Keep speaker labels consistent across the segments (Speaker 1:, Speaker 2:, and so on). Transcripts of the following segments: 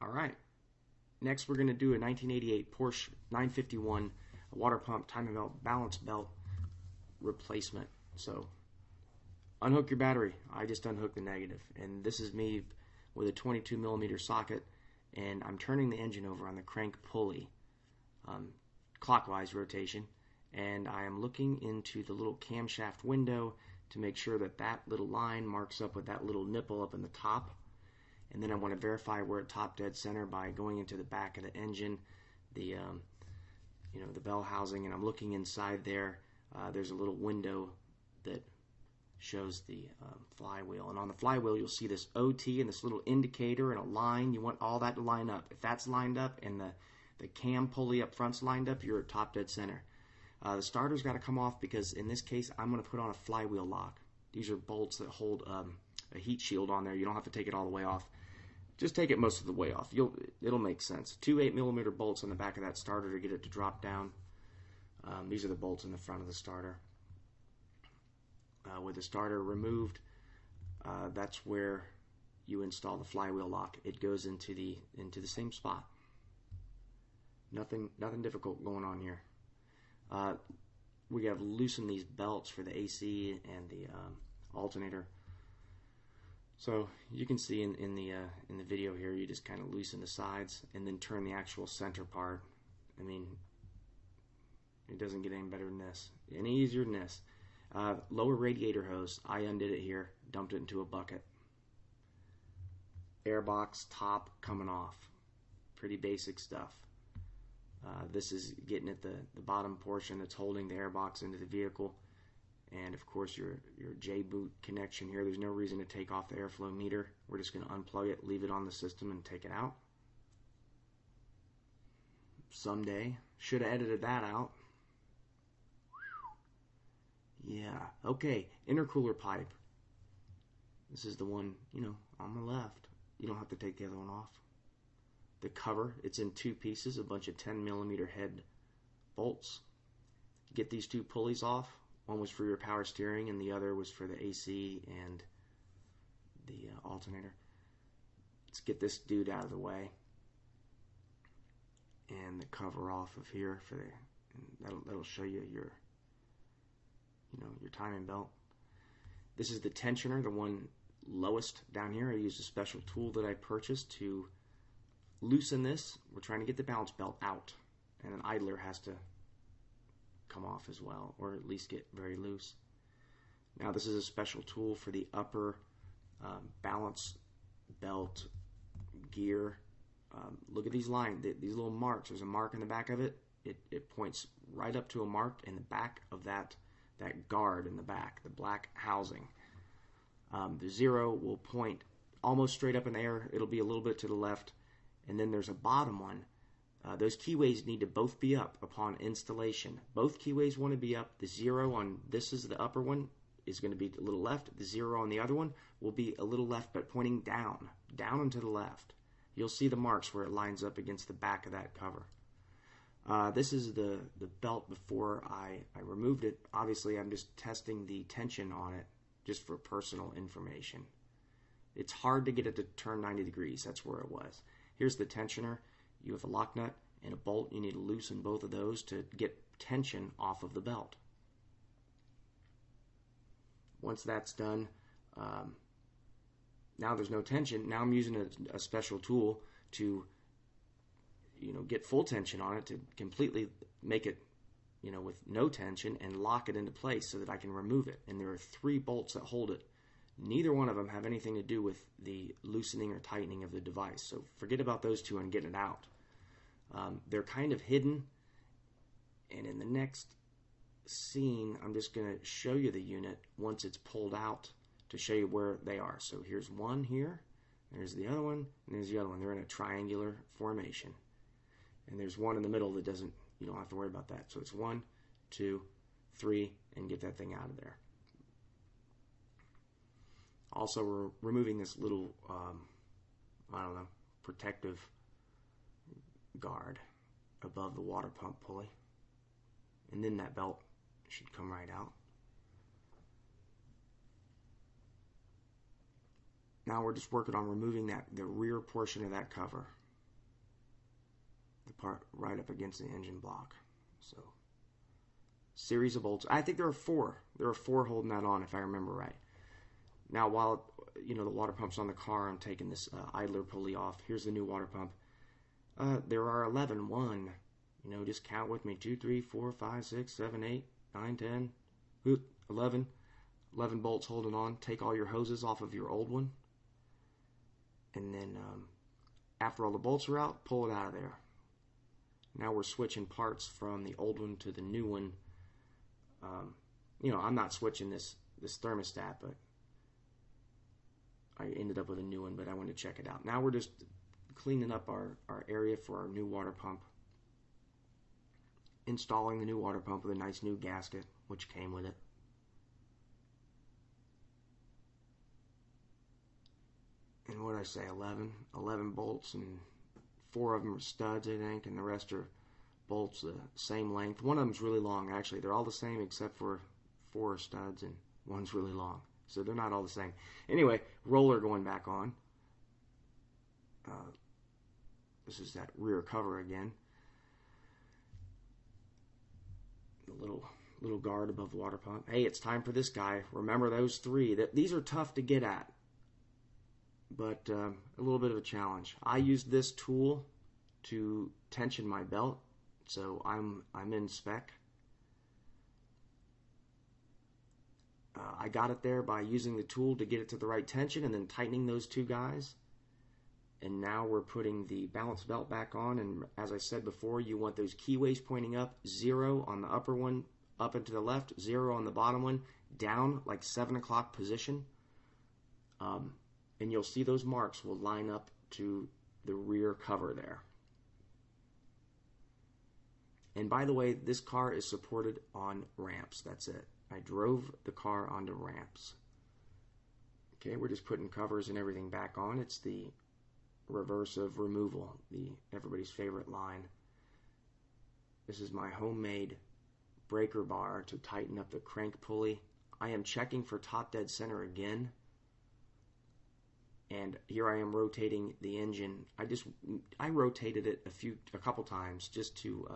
Speaker 1: Alright, next we're going to do a 1988 Porsche 951 water pump timing belt balance belt replacement. So unhook your battery. I just unhooked the negative, and this is me with a 22mm socket, and I'm turning the engine over on the crank pulley, clockwise rotation, and I am looking into the little camshaft window to make sure that that little line marks up with that little nipple up in the top. And then I want to verify we're at top dead center by going into the back of the engine, the bell housing, and I'm looking inside there. There's a little window that shows the flywheel, and on the flywheel you'll see this OT and this little indicator and a line. You want all that to line up. If that's lined up and the cam pulley up front's lined up, you're at top dead center. The starter's got to come off because in this case I'm going to put on a flywheel lock. These are bolts that hold a heat shield on there. You don't have to take it all the way off. Just take it most of the way off. It'll make sense. Two 8mm bolts on the back of that starter to get it to drop down. These are the bolts in the front of the starter. With the starter removed, that's where you install the flywheel lock. It goes into the same spot. Nothing difficult going on here. We have to loosen these belts for the AC and the alternator. So you can see in the video here, you just kind of loosen the sides and then turn the actual center part. I mean, it doesn't get any better than this, any easier than this. Lower radiator hose, I undid it here, dumped it into a bucket. Airbox top coming off, pretty basic stuff. This is getting at the bottom portion that's holding the airbox into the vehicle. And of course your J-boot connection here. There's no reason to take off the airflow meter. We're just going to unplug it, leave it on the system, and take it out. Someday. Should have edited that out. Yeah. Okay. Intercooler pipe. This is the one, on the left. You don't have to take the other one off. The cover, it's in two pieces, a bunch of 10mm head bolts. Get these two pulleys off. One was for your power steering and the other was for the AC and the alternator. Let's get this dude out of the way. And the cover off of here for that'll show you your timing belt. This is the tensioner, the one lowest down here. I used a special tool that I purchased to loosen this. We're trying to get the balance belt out, and an idler has to come off as well, or at least get very loose. Now this is a special tool for the upper balance belt gear. Look at these lines, these little marks. There's a mark in the back of it. It points right up to a mark in the back of that guard in the back, the black housing. The zero will point almost straight up in the air. It'll be a little bit to the left, and then there's a bottom one. Those keyways need to both be up upon installation. Both keyways want to be up. The zero on this is the upper one is going to be a little left. The zero on the other one will be a little left, but pointing down and to the left. You'll see the marks where it lines up against the back of that cover. This is the belt before I removed it. Obviously, I'm just testing the tension on it just for personal information. It's hard to get it to turn 90 degrees. That's where it was. Here's the tensioner. You have a lock nut and a bolt. You need to loosen both of those to get tension off of the belt. Once that's done, now there's no tension. Now I'm using a special tool to get full tension on it, to completely make it with no tension and lock it into place so that I can remove it. And there are 3 bolts that hold it. Neither one of them have anything to do with the loosening or tightening of the device. So forget about those two and get it out. They're kind of hidden, and in the next scene I'm just going to show you the unit once it's pulled out to show you where they are. So here's one here, there's the other one, and there's the other one. They're in a triangular formation, and there's one in the middle that you don't have to worry about that. So it's 1, 2, 3, and get that thing out of there. Also, we're removing this little protective guard above the water pump pulley, and then that belt should come right out. Now we're just working on removing the rear portion of that cover. part right up against the engine block. So, series of bolts. I think there are four. There are four holding that on, if I remember right. Now, while the water pump's on the car, I'm taking this idler pulley off. Here's the new water pump. There are 11. 1. Just count with me. 2, 3, 4, 5, 6, 7, 8, 9, 10, 11. 11 bolts holding on. Take all your hoses off of your old one. And then after all the bolts are out, pull it out of there. Now we're switching parts from the old one to the new one. I'm not switching this thermostat, but I ended up with a new one, but I wanted to check it out. Now we're just cleaning up our area for our new water pump. Installing the new water pump with a nice new gasket, which came with it. And what did I say, 11 bolts, and 4 of them are studs, I think, and the rest are bolts the same length. One of them's really long, actually. They're all the same except for 4 are studs, and one's really long. So they're not all the same. Anyway, roller going back on. This is that rear cover again. The little guard above the water pump. Hey, it's time for this guy. Remember those 3. These are tough to get at, but a little bit of a challenge. I used this tool to tension my belt, so I'm in spec. I got it there by using the tool to get it to the right tension and then tightening those 2 guys. And now we're putting the balance belt back on, and as I said before, you want those keyways pointing up, 0 on the upper one, up and to the left, 0 on the bottom one, down like 7 o'clock position. And you'll see those marks will line up to the rear cover there. And by the way, this car is supported on ramps. That's it. I drove the car onto ramps. Okay, we're just putting covers and everything back on. It's the reverse of removal, everybody's favorite line. This is my homemade breaker bar to tighten up the crank pulley. I am checking for top dead center again. And here I am rotating the engine. I rotated it a couple times just to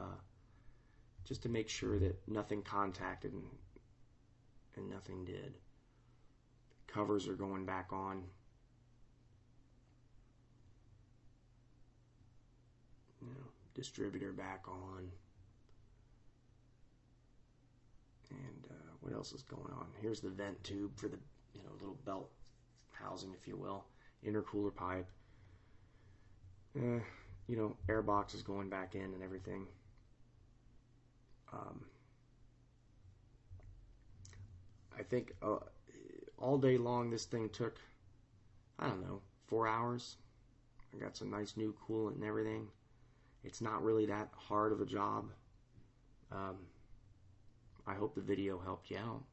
Speaker 1: make sure that nothing contacted and nothing did. Covers are going back on. Distributor back on. And what else is going on? Here's the vent tube for the little belt housing, if you will. Intercooler pipe. Air box is going back in and everything. I think all day long this thing took, 4 hours. I got some nice new coolant and everything. It's not really that hard of a job. I hope the video helped you out.